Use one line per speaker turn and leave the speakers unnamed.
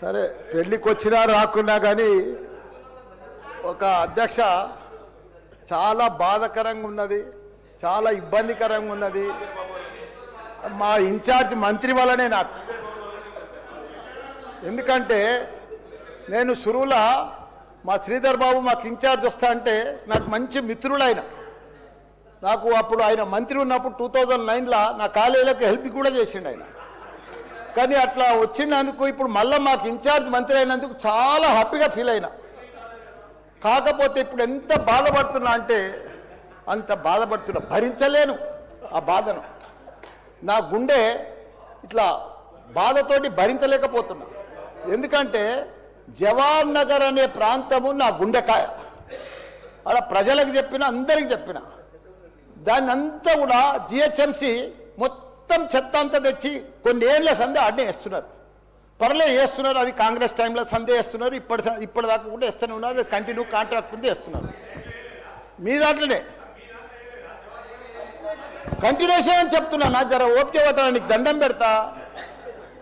సరే పెళ్ళికి వచ్చినా రాకున్నా కానీ ఒక అధ్యక్ష చాలా బాధాకరంగా ఉన్నది, చాలా ఇబ్బందికరంగా ఉన్నది. మా ఇన్ఛార్జ్ మంత్రి వల్లనే నాకు, ఎందుకంటే నేను సురువుల మా శ్రీధర్ బాబు మాకు ఇన్ఛార్జ్ వస్తా అంటే నాకు మంచి మిత్రుడు ఆయన. నాకు అప్పుడు ఆయన మంత్రి ఉన్నప్పుడు 2009లో నా కాలేజీలకు హెల్ప్ కూడా చేసిండు ఆయన. కానీ అట్లా వచ్చినందుకు ఇప్పుడు మళ్ళీ మాకు ఇన్ఛార్జ్ మంత్రి అయినందుకు చాలా హ్యాపీగా ఫీల్ అయినా. కాకపోతే ఇప్పుడు ఎంత బాధపడుతున్నా అంటే అంత బాధపడుతున్నా, భరించలేను ఆ బాధను. నా గుండె ఇట్లా బాధతోటి భరించలేకపోతున్నా. ఎందుకంటే జవహర్ నగర్ అనే ప్రాంతము నా గుండెకాయ. అలా ప్రజలకు చెప్పిన, అందరికి చెప్పిన, దాన్ని అంతా కూడా జిహెచ్ఎంసి మొత్తం చెత్త అంతా తెచ్చి కొన్ని ఏళ్ళ సందే అడ్డే వేస్తున్నారు. పర్లే వేస్తున్నారు, అది కాంగ్రెస్ టైంలో సందే వేస్తున్నారు, ఇప్పటిదాకా కూడా వేస్తూనే ఉన్నారు. అది కంటిన్యూ కాంట్రాక్ట్ ఉంది వేస్తున్నారు. మీ దాంట్లోనే కంటిన్యూషన్ అని చెప్తున్నా. నా జర ఓపిక పట్టాలని నీకు దండం పెడతా.